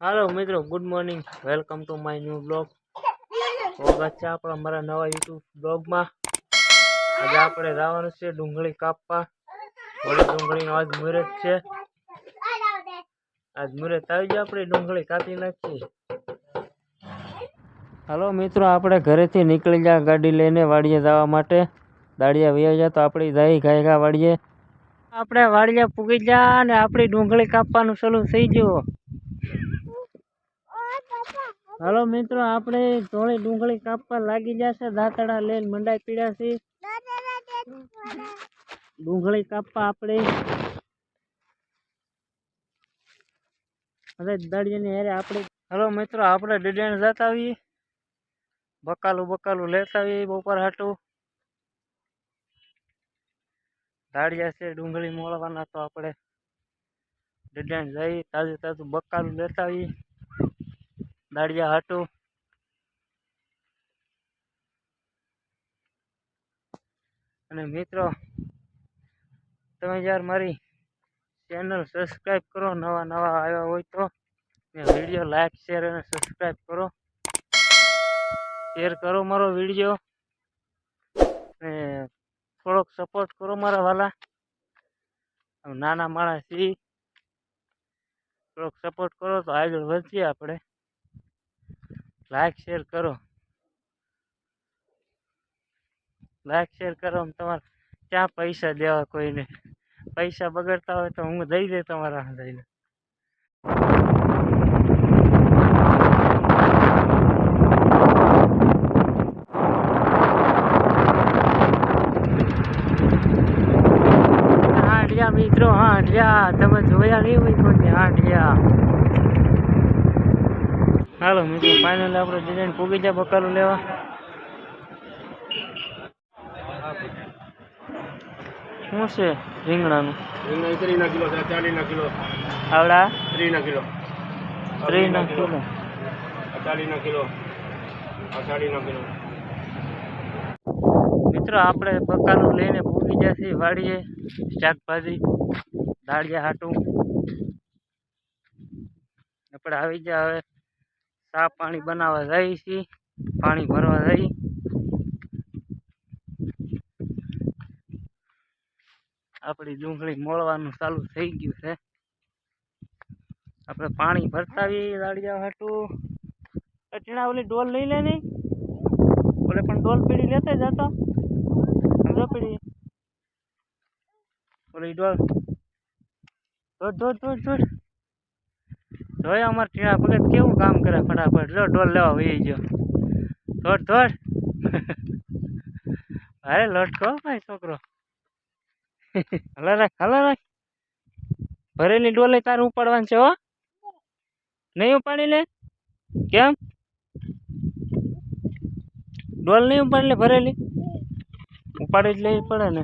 Hello मित्रों, good morning. Welcome to my new blog. स्वागत है आपड़ा हमारा नवा यूट्यूब ब्लॉग में। आज આપણે જવાનું છે ડુંગળી કાપવા। ઓલી ડુંગળીનો આજ મુહૂર્ત છે। આજ મુહૂર્ત આવી જાય આપણે ડુંગળી કાપી નાખી। હાલો મિત્રો, આપણે ઘરેથી નીકળી જા ગાડી લઈને વાડીએ જવા માટે। દાડિયા વયા જા તો આપણે જઈ ગાયગા વાડીએ। આપણે વાડીએ પૂગી જા ને આપણી ડુંગળી કાપવાનું ચાલુ થઈ ગયું। हेलो मित्रों, आपणे थोड़ी डूंगળી कापवा लागी जशे। दांतड़ा लईने मंडाई पीड्या छे डूंगળી कापवा आपणे। अरे दाड़ियानी हेरे आपणे। हेलो मित्रों, आपणे डिडेण जता आवी, बकालू लेता आवी बपोर हाटू। दाड़िया छे डूंगળી मोळवाना तो आपणे डिडेण जई ताजू बकालू लेता आवी दाड़िया हाटू। અને મિત્રો, તમે યાર મારી ચેનલ સબસ્क्राइब કરો, નવા આવ્યા હોય તો વિડિયો લાઈક શેર અને સબસ્क्राइब કરો। શેર કરો મારો વિડિયો ને થોડોક સપોર્ટ કરો મારા વાલા। નાના માણસ છી, થોડોક સપોર્ટ કરો તો આગળ વધીએ આપણે। લાઈક શેર કરો, લાઈક શેર કરો। તમારે ક્યાં પૈસા દેવા કોઈને? પૈસા બગડતા હોય તો હું દઈ દે તમારા હાથે। हांडिया मित्रों, हांडिया तमे जोया नहीं हुई कोई हांडिया। हालो मित्रों, फाइनल आपणे डिजाइन पूगी जा बकालू लेवा। શું છે રીંગણાનું? રીંગણા 30 કિલો, 40 કિલો આવડા 30 કિલો, 30 કિલો, 40 કિલો, 40 કિલો। મિત્રો, આપણે બકાલું લઈને પૂગી જશે વાડીએ શાકભાજી દાળિયા હાટું। આપણે આવી ગયા, હવે સા પાણી બનાવવા જઈએ છીએ, પાણી ભરવા જઈએ। આપણી ડુંગળી મોળવાનું ચાલુ થઈ ગયું છે। આપણે પાણી ભરતા આવીએ દાળિયા હાટું। ટીણા ઓલી ડોલ લઈ લે નહીં, ઓલે પણ ડોલ પીડી લેતા જતા સમજો પીડી ઓલી ડોલ દોડ જોયા અમારે ટીણા ભગત કેવું કામ કરે ફટાફટ। જો ડોલ લેવા વહી ગયો, દોડ અરે લટકો ભાઈ છોકરો। હલા રાખ ભરેલી ડોલે તારે ઉપાડવાની છે હો। નહીં ઉપાડી લે? કેમ ડોલ નહીં ઉપાડી લે? ભરેલી ઉપાડી જ લેવી પડે ને।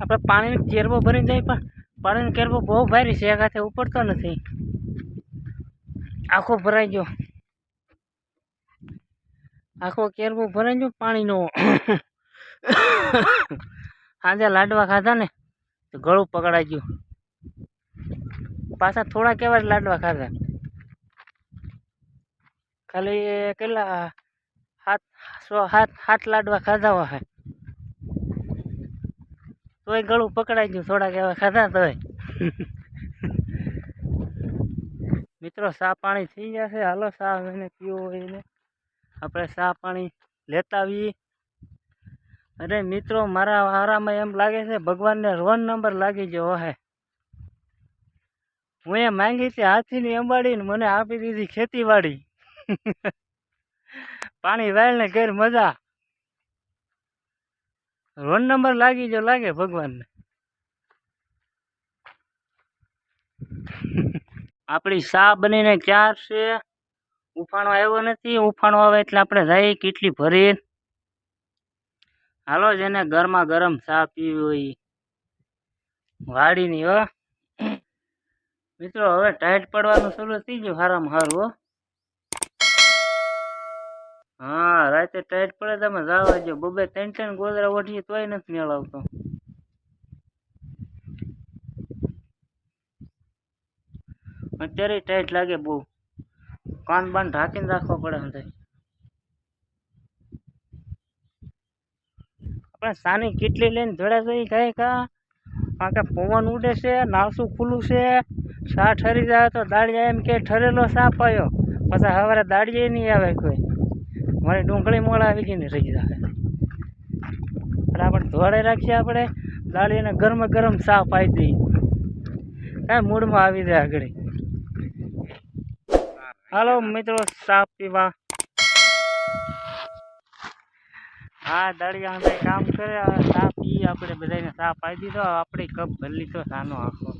આપણે પાણીનો કેરબો ભરી જાય, પણ પાણીનો કેરબો બહુ ભારી છે, એક હાથે ઉપડતો નથી। આખો ભરાઈ ગયો, આખો કેરબો ભરાઈ ગયો પાણીનો। આજે લાડવા ખાધા ને તો ગળું પકડાઈ ગયું। પાછા થોડા કેવા લાડવા ખાધા, ખાલી કેટલા 7 લાડવા ખાધા હશે તોય ગળું પકડાઈ ગયું, થોડા કેવા ખાધા તોય। મિત્રો, સા પાણી થઈ જશે, હાલો સા એને પીવો હોય એને આપણે સા પાણી લેતા આવીએ। અરે મિત્રો, મારા વારામાં એમ લાગે છે ભગવાનને રોન નંબર લાગી ગયો હે। હું એ માંગી હતી હાથીની અંબાડીને મને આપી દીધી ખેતીવાડી। પાણી વાળને ઘેર મજા, રોન નંબર લાગી ગયો લાગે ભગવાનને। આપણી સા બનીને ક્યાં છે? ઉફાણો આવ્યો નથી, ઉફાણો આવે એટલે આપણે જઈએ કેટલી ભરી। હાલો, જેને ગરમા ગરમ ચા પીવી હોય વાડીની હો મિત્રો। હવે ટાઈટ પડવાનું શરૂ થઈ ગયું હારામાં હારું હો। હા, રાતે ટાઈટ પડે તમે જવા દો, 2-3 ગોદરા ઓઢીએ તોય નથી મેળ આવતો। અત્યારે ટાઈટ લાગે બહુ, કાન બાન ઢાંકીને રાખવા પડે અંદર. આપણે સાની કેટલી લઈને જોડે જઈ કઈ કારણ કે પવન ઉડે છે, નાવસું ખુલ્લું છે, સા ઠરી જાય તો દાળિયા એમ કે ઠરેલો સાપ આવ્યો, પછી સવારે દાળીએ નહીં આવે કોઈ. મારી ડુંગળી મોડા આવી ગઈ ને રહી જાય એટલે આપણે ધોળે રાખીએ, આપણે દાળીને ગરમ ગરમ સાપ આવી દઈએ, કાંઈ મૂડમાં આવી જાય આગળ. હાલો મિત્રો, સાપ પીવા. હા, દાળિયા અંદર કામ કરે, સાપ પી આપણે બધાને સાપ આપી દીધો, આપણે કપ ભરી લીધો સાનો આખો.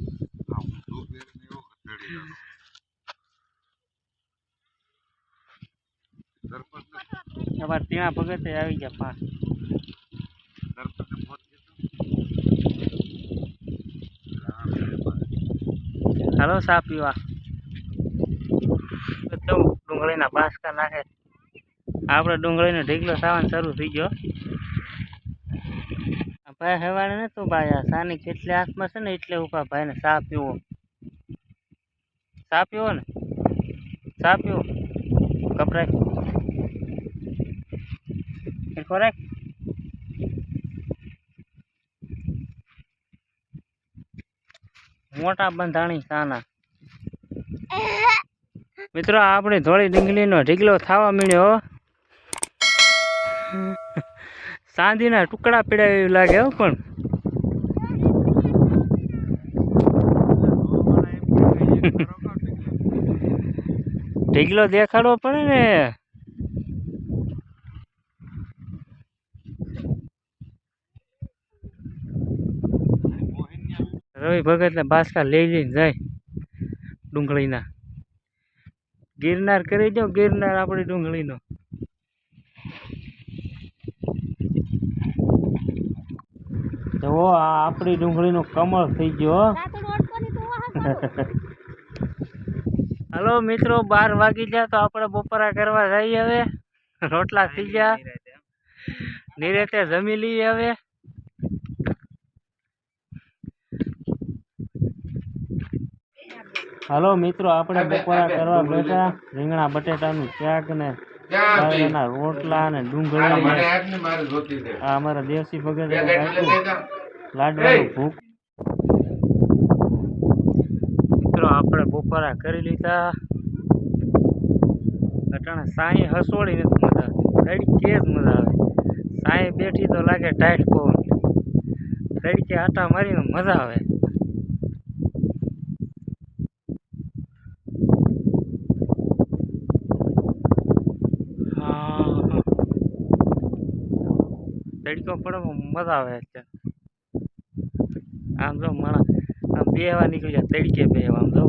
અમારે ત્યાં ભગતે આવી ગયા 5. હાલો સાપ પીવા. તો ડુંગળીના પાસકા નાખે, આપણે ડુંગળીનો ઢીકલો થવાનો શરૂ થઈ ગયો. ભાઈ હવાને ને તો ભાઈ આ સાની કેટલી હાથમાં છે ને એટલે ઉપા ભાઈને સા પીવો, સા પીવો ને, સા પીવો કપરાય ખોરાક. મોટા બંધાણી સાના. મિત્રો આપણી થોડી ડુંગળીનો ઢીકલો થવા મળ્યો, ચાંદીના ટુકડા પીડા એવું લાગે હો. પણ ઢીકલો દેખાડવો પડે ને. રવિ ભગત ને બાસકા લઈ લઈને જાય ડુંગળીના. ગિરનાર કરી દો, ગિરનાર આપણી ડુંગળીનો. જો આ આપણી ડુંગળીનો કમળ થઈ ગયો. હાલો મિત્રો, 12 વાગી ગયા તો આપણે બપોરા કરવા જઈએ. હવે રોટલા થઈ ગયા, નિરેતે જમી લઈએ. હવે હાલો મિત્રો, આપણે બપોરા કરવા બેઠા. રીંગણા બટેટાનું શાક ને બાજરાના રોટલા ને ડુંગળી. આ અમારા દેવસી ભગત લાડવાનું ભૂખ. મિત્રો આપણે બપોરા કરી લીધા. અટાણે સાંઈ હસોડી નથી મજા આવતી, તડકે જ મજા આવે. સાંઈ બેઠી તો લાગે ટાઈટ પવન, તડકે આટા મારીને મજા આવે. તડકો પડે મજા આવે. આમ જો મારા આમ બેહવા નીકળી જાય, તડકે બેહવા. આમ જો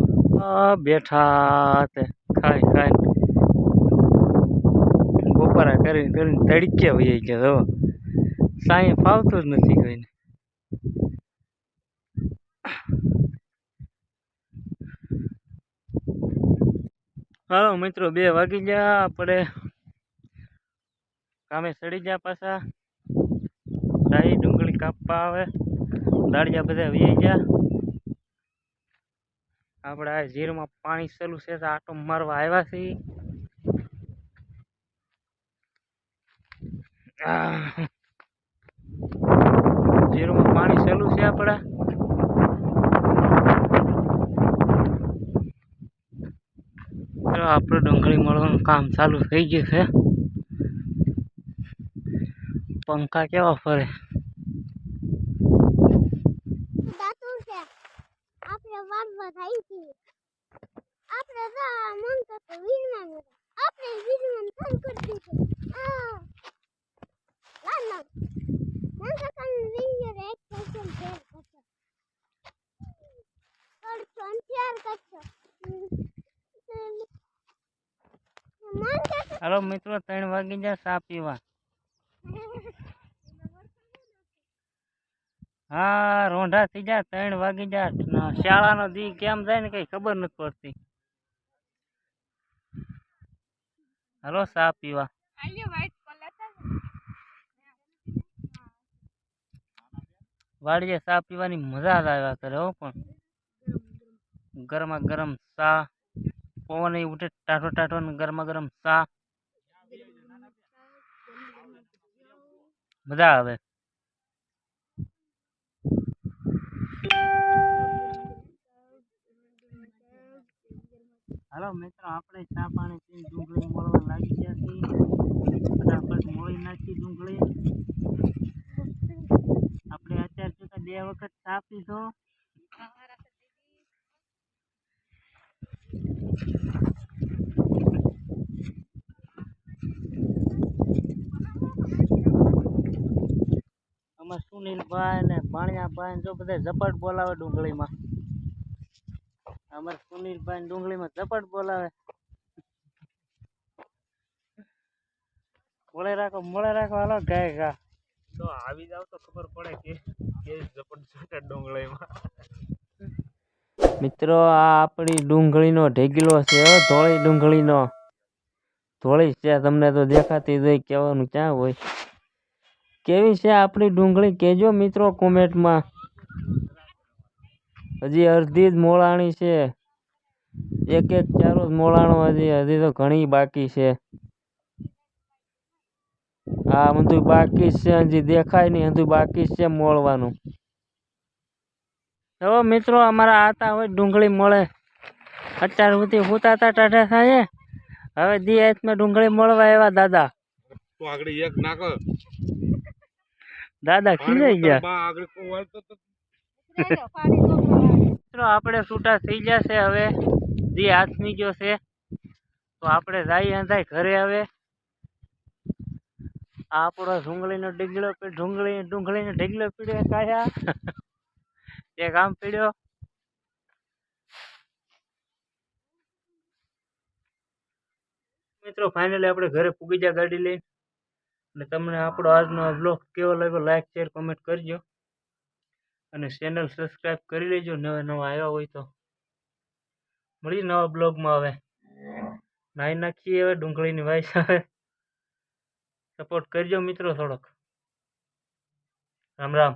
બેઠા તે ખાઈ ખાઈ બપોરા કરીને કરીને તડકે વહી ગયા. જો સાંઈ ફાવતું જ નથી કોઈને. હાલો મિત્રો, 2 વાગી ગયા, આપણે કામે ચડી ગયા. પાછા ડાઈ ડુંગળી કાપવા આવે, દાળિયા બધા વી ગયા. આપણે આ જીરમાં પાણી ચાલુ છે તો આટો મારવા આવ્યા છીએ. જીરમાં પાણી ચાલુ છે આપણા. આપણે ડુંગળી મળવાનું કામ ચાલુ થઈ ગયું છે. પંખા કેવા ફરે. હાલો મિત્રો, 3 વાગી જાય ચા પીવા. હા, રોંઢા થઈ જાય, 3 વાગી જાય. શાળાનો દી કેમ જાય ને કઈ ખબર નથી પડતી. હાલો ચા પીવા. વાડીએ ચા પીવાની મજા જ આવ્યા કરે હો. પણ ગરમા ગરમ ચા, પવન એ ઉઠે ટાઢો ટાઢો ને ગરમા ગરમ ચા, મજા આવે. હાલો મિત્રો, આપણે ચા પાણી પીને ડુંગળી મળવા લાગી ગયા છીએ. ફટાફટ મોળી નાખી ડુંગળી. આપણે અત્યાર સુધી 2 વખત ચા પીધો. અમાર સુનિલભાઈ ને ભાણિયાભાઈ જો બધા ઝપટ બોલાવે ડુંગળીમાં. અમાર સુનિલભાઈ ડુંગળીમાં ઝપટ બોલાવે. મોળે રાખો હાલો ગાય ગા તો આવી જાવ તો ખબર પડે કે ઝપટ છે ડુંગળીમાં. મિત્રો, આ આપણી ડુંગળીનો ઢેગલો છે, ધોળી ડુંગળીનો. ધોળી છે, તમને તો દેખાતી જ કહેવાનું ક્યાં હોય. કેવી છે આપણી ડુંગળી કહેજો મિત્રો કોમેન્ટમાં. હજી અડધી જ મોળાણી છે, એક ચારો જ મોળાણો. હજી તો ઘણી બાકી છે. હા, બધું બાકી છે, હજી દેખાય નહીં, બધું બાકી છે મોળવાનું. જો મિત્રો, અમારા આતા હોય ડુંગળી મળે. અત્યાર સુધી હુતાતા ટાઢા થાય. હવે દી હાથમાં ડુંગળી મળવા એવા દાદા. તો આગળ એક નાખ દાદા ખીજાઈ ગયા. આગળ કોઈ મિત્રો, આપણે છૂટા થઈ ગયા છે. હવે દી હાથમી ગયો છે, તો આપણે જઈએ અંધાય ઘરે. હવે આપણો ડુંગળીનો ઢીગલો ડુંગળીનો ઢીગલો પીડ્યો કાયા. એક આમ પીડ્યો. મિત્રો, ફાઇનલી આપણે ઘરે પૂગી ગયા ગાડી લઈને. અને તમને આપણો આજનો બ્લોગ કેવો લાગ્યો, લાઈક શેર કોમેન્ટ કરજો. અને ચેનલ સબસ્ક્રાઈબ કરી લેજો નવા આવ્યા હોય તો. મળી નવા બ્લોગમાં. હવે નાઈ નાખીએ. હવે ડુંગળીની વાઈસ આવે. સપોર્ટ કરજો મિત્રો થોડોક. રામ રામ.